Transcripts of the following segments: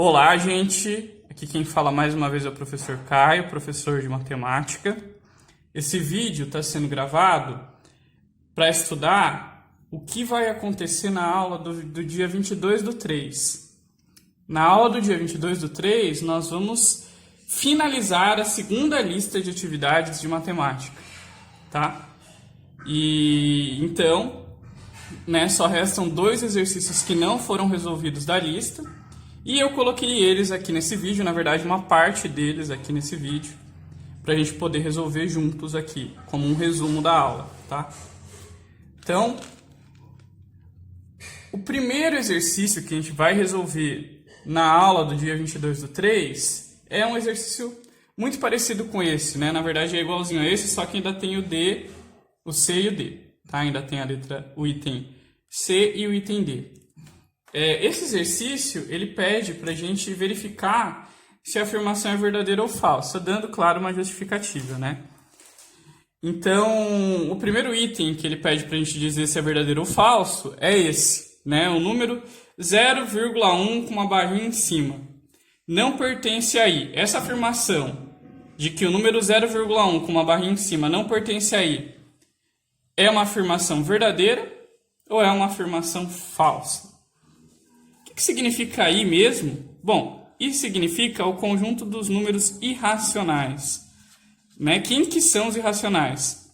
Olá, gente! Aqui quem fala mais uma vez é o professor Caio, professor de matemática. Esse vídeo está sendo gravado para estudar o que vai acontecer na aula do dia 22/3. Na aula do dia 22/3, nós vamos finalizar a segunda lista de atividades de matemática, tá? E então, só restam 2 exercícios que não foram resolvidos da lista. E eu coloquei eles aqui nesse vídeo, na verdade uma parte deles aqui nesse vídeo, para a gente poder resolver juntos aqui, como um resumo da aula, tá? Então, o primeiro exercício que a gente vai resolver na aula do dia 22/3 é um exercício muito parecido com esse, né? Na verdade é igualzinho a esse, só que ainda tem o D, o C e o D, tá? Ainda tem o item C e o item D. Esse exercício, ele pede para a gente verificar se a afirmação é verdadeira ou falsa, dando, claro, uma justificativa, né? Então, o primeiro item que ele pede para a gente dizer se é verdadeiro ou falso é esse, né? O número 0,1 com uma barrinha em cima. Não pertence a I. Essa afirmação de que o número 0,1 com uma barrinha em cima não pertence a I é uma afirmação verdadeira ou é uma afirmação falsa? O que significa I mesmo? Bom, I significa o conjunto dos números irracionais. Né? Quem que são os irracionais?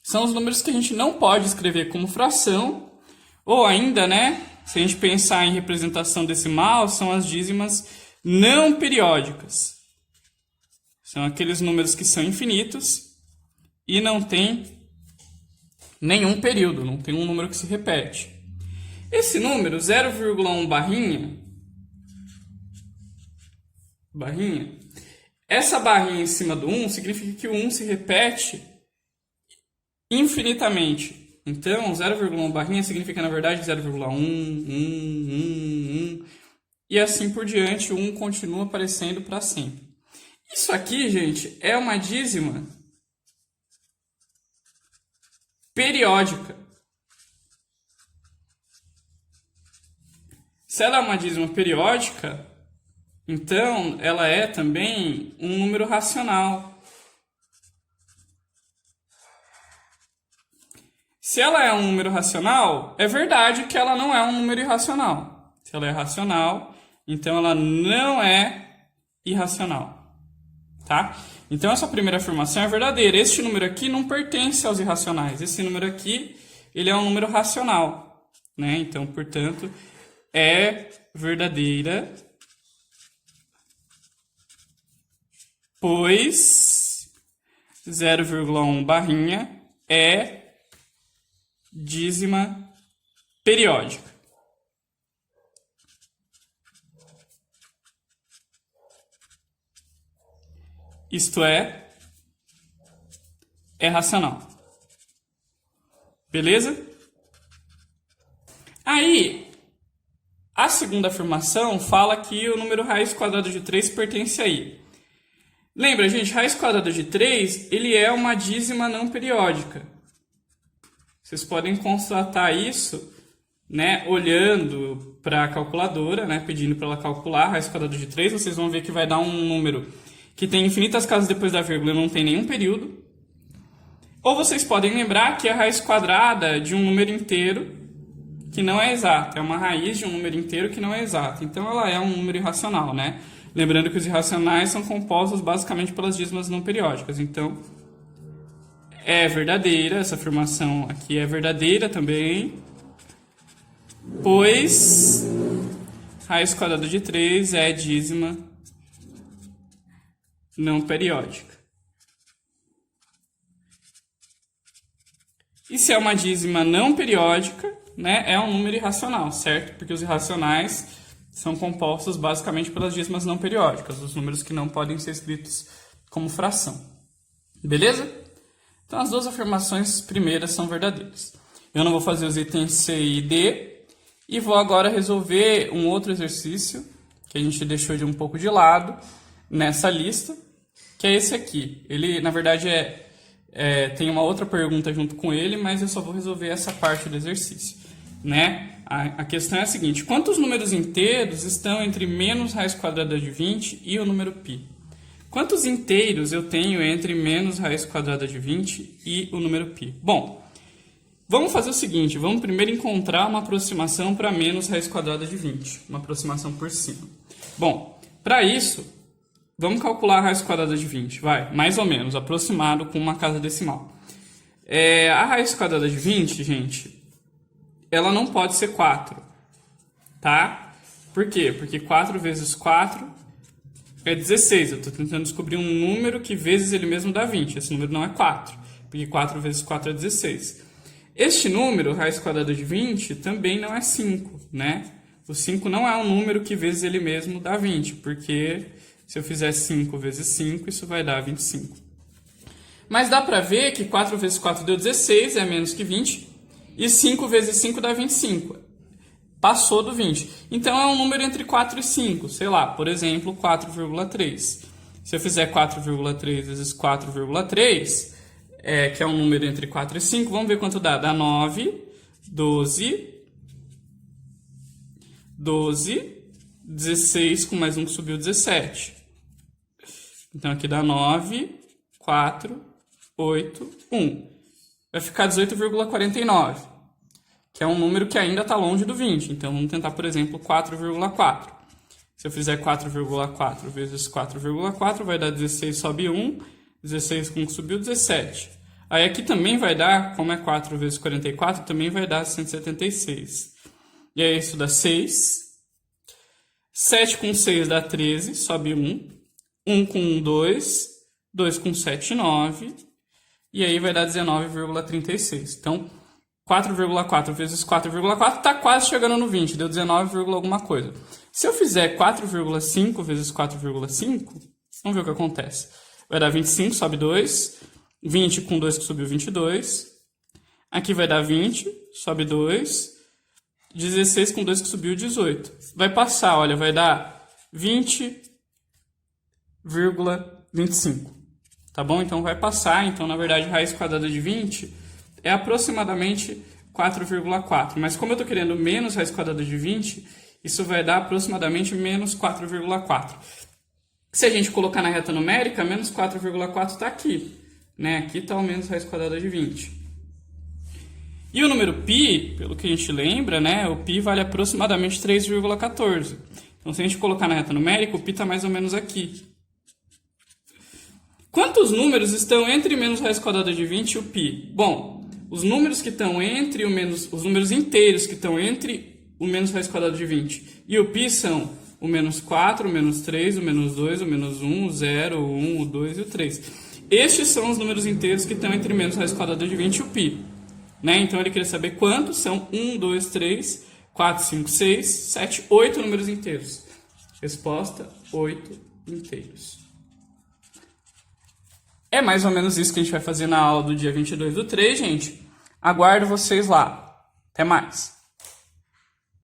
São os números que a gente não pode escrever como fração, ou ainda, se a gente pensar em representação decimal, são as dízimas não periódicas. São aqueles números que são infinitos e não tem nenhum período, não tem um número que se repete. Esse número, 0,1 barrinha, essa barrinha em cima do 1 significa que o 1 se repete infinitamente. Então, 0,1 barrinha significa, na verdade, 0,1, 1, e assim por diante, o 1 continua aparecendo para sempre. Isso aqui, gente, é uma dízima periódica. Se ela é uma dízima periódica, então ela é também um número racional. Se ela é um número racional, é verdade que ela não é um número irracional. Se ela é racional, então ela não é irracional. Tá? Então essa primeira afirmação é verdadeira. Este número aqui não pertence aos irracionais. Esse número aqui, ele é um número racional. Né? Então, portanto, é verdadeira, pois 0,1 barrinha é dízima periódica. Isto é racional. Beleza? Aí, a segunda afirmação fala que o número raiz quadrada de 3 pertence a I. Lembra, gente, raiz quadrada de 3, ele é uma dízima não periódica. Vocês podem constatar isso, olhando para a calculadora, pedindo para ela calcular a raiz quadrada de 3, vocês vão ver que vai dar um número que tem infinitas casas depois da vírgula e não tem nenhum período. Ou vocês podem lembrar que a raiz quadrada de um número inteiro que não é exato, é uma raiz de um número inteiro que não é exato. Então, ela é um número irracional, Lembrando que os irracionais são compostos basicamente pelas dízimas não periódicas. Então, é verdadeira, essa afirmação aqui é verdadeira também, pois raiz quadrada de 3 é dízima não periódica. E se é uma dízima não periódica, é um número irracional, certo? Porque os irracionais são compostos basicamente pelas dízimas não periódicas, os números que não podem ser escritos como fração. Beleza? Então, as duas afirmações primeiras são verdadeiras. Eu não vou fazer os itens C e D, e vou agora resolver um outro exercício que a gente deixou de um pouco de lado nessa lista, que é esse aqui. Ele, na verdade, tem uma outra pergunta junto com ele, mas eu só vou resolver essa parte do exercício. né? A questão é a seguinte: quantos números inteiros estão entre menos raiz quadrada de 20 e o número π? Quantos inteiros eu tenho entre menos raiz quadrada de 20 e o número π? Bom, vamos fazer o seguinte, vamos primeiro encontrar uma aproximação para menos raiz quadrada de 20, uma aproximação por cima. Bom, para isso, vamos calcular a raiz quadrada de 20, vai, mais ou menos, aproximado com uma casa decimal. A raiz quadrada de 20, gente, ela não pode ser 4, tá? Por quê? Porque 4 vezes 4 é 16. Eu estou tentando descobrir um número que vezes ele mesmo dá 20. Esse número não é 4, porque 4 vezes 4 é 16. Este número, raiz quadrada de 20, também não é 5, né? O 5 não é um número que vezes ele mesmo dá 20, porque se eu fizer 5 vezes 5, isso vai dar 25. Mas dá para ver que 4 vezes 4 deu 16, é menos que 20. E 5 vezes 5 dá 25. Passou do 20. Então, é um número entre 4 e 5. Sei lá, por exemplo, 4,3. Se eu fizer 4,3 vezes 4,3, que é um número entre 4 e 5, vamos ver quanto dá. Dá 9, 12, 16, com mais um que subiu, 17. Então, aqui dá 9, 4, 8, 1. Vai ficar 18,49, que é um número que ainda está longe do 20. Então, vamos tentar, por exemplo, 4,4. Se eu fizer 4,4 vezes 4,4, vai dar 16, sobe 1. 16 com que subiu, 17. Aí aqui também vai dar, como é 4 vezes 44, também vai dar 176. E aí isso dá 6. 7 com 6 dá 13, sobe 1. 1 com 2. 2 com 7, 9. E aí vai dar 19,36. Então, 4,4 vezes 4,4 está quase chegando no 20. Deu 19, alguma coisa. Se eu fizer 4,5 vezes 4,5, vamos ver o que acontece. Vai dar 25, sobe 2. 20 com 2 que subiu, 22. Aqui vai dar 20, sobe 2. 16 com 2 que subiu, 18. Vai passar, olha, vai dar 20,25. Tá bom? Então vai passar. Então, na verdade, raiz quadrada de 20 é aproximadamente 4,4. Mas como eu estou querendo menos raiz quadrada de 20, isso vai dar aproximadamente menos 4,4. Se a gente colocar na reta numérica, menos 4,4 está aqui, né? Aqui está o menos raiz quadrada de 20. E o número π, pelo que a gente lembra, né? O π vale aproximadamente 3,14. Então, se a gente colocar na reta numérica, o π está mais ou menos aqui. Quantos números estão entre menos raiz quadrada de 20 e o π? Bom, os números que estão entre os números inteiros que estão entre o menos raiz quadrada de 20 e o π são o menos 4, o menos 3, o menos 2, o menos 1, o 0, o 1, o 2 e o 3. Estes são os números inteiros que estão entre menos raiz quadrada de 20 e o π. Né? Então, ele queria saber quantos são 1, 2, 3, 4, 5, 6, 7, 8 números inteiros. Resposta, 8 inteiros. É mais ou menos isso que a gente vai fazer na aula do dia 22/3, gente. Aguardo vocês lá. Até mais.